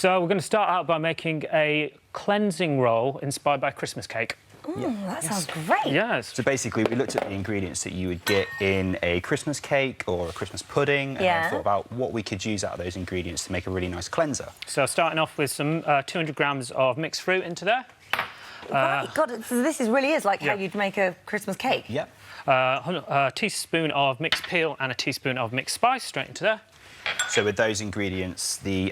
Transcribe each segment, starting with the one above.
So we're going to start out by making a cleansing roll inspired by Christmas cake. That sounds great. Yes. So basically, we looked at the ingredients that you would get in a Christmas cake or a Christmas pudding, and thought about what we could use out of those ingredients to make a really nice cleanser. So starting off with some 200 grams of mixed fruit into there. Right, God, so this really is like how you'd make a Christmas cake. Yep. A teaspoon of mixed peel and a teaspoon of mixed spice straight into there. So with those ingredients, the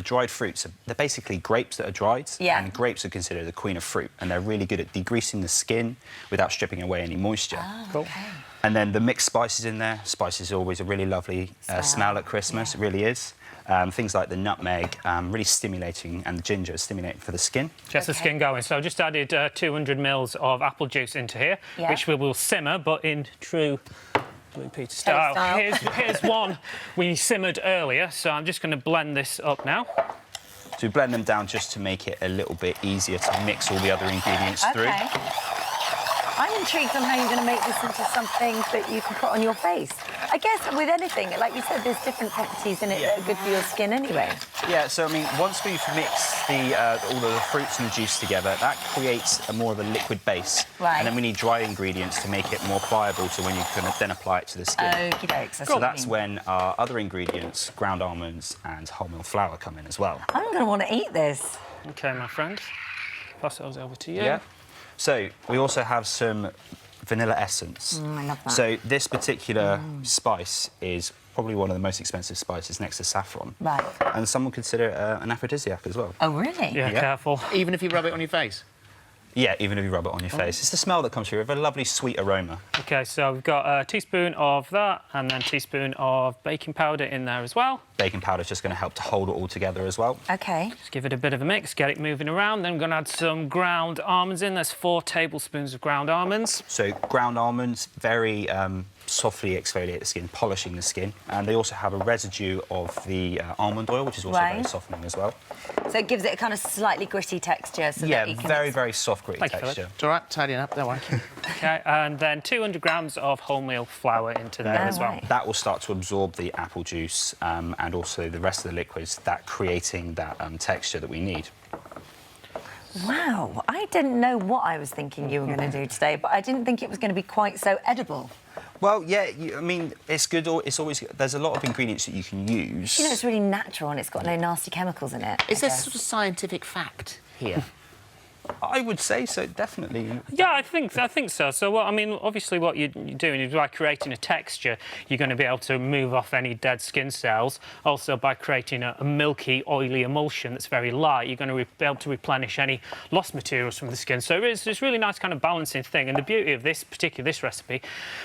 dried fruits, they're basically grapes that are dried. Yeah. And grapes are considered the queen of fruit, and they're really good at degreasing the skin without stripping away any moisture. Oh, Cool. okay. And then the mixed spices in there. Spices are always a really lovely smell at Christmas. It really is. Things like the nutmeg, really stimulating, and the ginger stimulating for the skin. Just the skin going. So I just added 200 mils of apple juice into here, which we will simmer, but in true Blue Peter style. Here's one we simmered earlier, so I'm just going to blend this up now. So we blend them down just to make it a little bit easier to mix all the other ingredients through. I'm intrigued on how you're going to make this into something that you can put on your face. I guess with anything, like you said, there's different properties in it that are good for your skin anyway. Yeah, so I mean, once we've mixed all of the fruits and the juice together, that creates more of a liquid base. Right. And then we need dry ingredients to make it more pliable to when you can then apply it to the skin. Okie dokes. So that's when our other ingredients, ground almonds and wholemeal flour, come in as well. I'm going to want to eat this. OK, my friend. Pass those over to you. Yeah. So we also have some vanilla essence. I love that. So this particular spice is probably one of the most expensive spices next to saffron. Right. And some would consider it an aphrodisiac as well. Oh, really? Yeah, careful. Even if you rub it on your face? Yeah, even if you rub it on your face. It's the smell that comes through with a lovely sweet aroma. OK, so we've got a teaspoon of that and then a teaspoon of baking powder in there as well. Baking powder is just going to help to hold it all together as well. OK. Just give it a bit of a mix, get it moving around. Then we're going to add some ground almonds in. There's 4 tablespoons of ground almonds. So ground almonds, very softly exfoliate the skin, polishing the skin. And they also have a residue of the almond oil, which is also very softening as well. So it gives it a kind of slightly gritty texture. So that you can very soft, gritty texture. It's all right, tidying up, don't worry. OK, and then 200 grams of wholemeal flour into there as well. Right. That will start to absorb the apple juice and also the rest of the liquids, that creating that texture that we need. Wow, I didn't know what I was thinking you were going to do today, but I didn't think it was going to be quite so edible. Well, yeah, I mean, it's good. It's always there's a lot of ingredients that you can use. You know, it's really natural and it's got no nasty chemicals in it. Is there sort of scientific fact here? I would say so, definitely. Yeah, I think so. So, I mean, obviously what you're doing is by creating a texture, you're going to be able to move off any dead skin cells. Also, by creating a milky, oily emulsion that's very light, you're going to be able to replenish any lost materials from the skin. So it's this really nice kind of balancing thing. And the beauty of this recipe,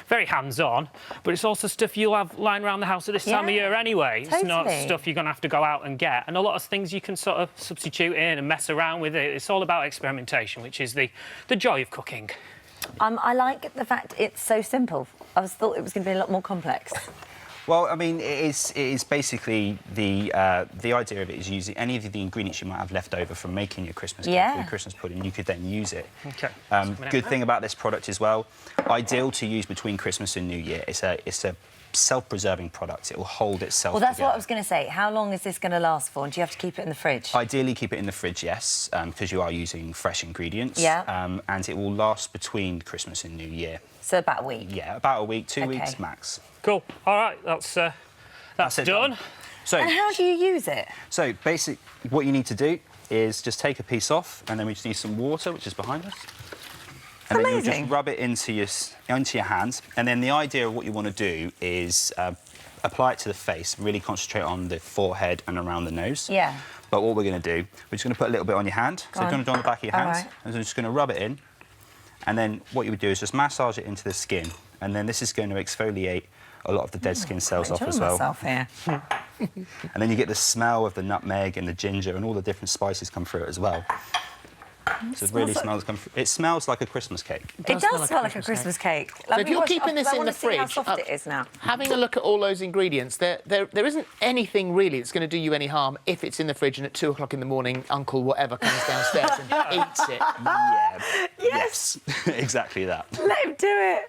very hands-on, but it's also stuff you'll have lying around the house at this time of year anyway. Totally. It's not stuff you're going to have to go out and get. And a lot of things you can sort of substitute in and mess around with it. It's all about experimentation, which is the joy of cooking. I like the fact it's so simple. I thought it was going to be a lot more complex. Well, I mean, it is basically the idea of it is using any of the ingredients you might have left over from making your Christmas cake or your Christmas pudding. You could then use it. Okay. Good thing about this product as well, ideal to use between Christmas and New Year. It's a self-preserving product. It will hold itself Well, that's together. what I was going to say. How long is this going to last for? And do you have to keep it in the fridge? Ideally, keep it in the fridge, yes, because you are using fresh ingredients. Yeah. And it will last between Christmas and New Year. So about a week? Yeah, about a week, 2 weeks max. Cool. All right, that's it done. So, And how do you use it? So, what you need to do is just take a piece off, and then we just need some water, which is behind us. And then you just rub it into your hands. And then the idea of what you want to do is apply it to the face, really concentrate on the forehead and around the nose. Yeah. But what we're going to do, we're just going to put a little bit on your hand. So you're going to do it on the back of your hands. Right. And then just going to rub it in. And then what you would do is just massage it into the skin. And then this is going to exfoliate a lot of the dead skin cells off as well. Myself here. And then you get the smell of the nutmeg and the ginger and all the different spices come through it as well. So it really smells. It smells like a Christmas cake. It does smell like a Christmas cake. So if you're keeping this in the see how fridge, soft it is now. having a look at all those ingredients, there isn't anything really that's going to do you any harm if it's in the fridge and at 2 o'clock in the morning, Uncle whatever comes downstairs and eats it. Yeah. Yes. Exactly that. Let him do it.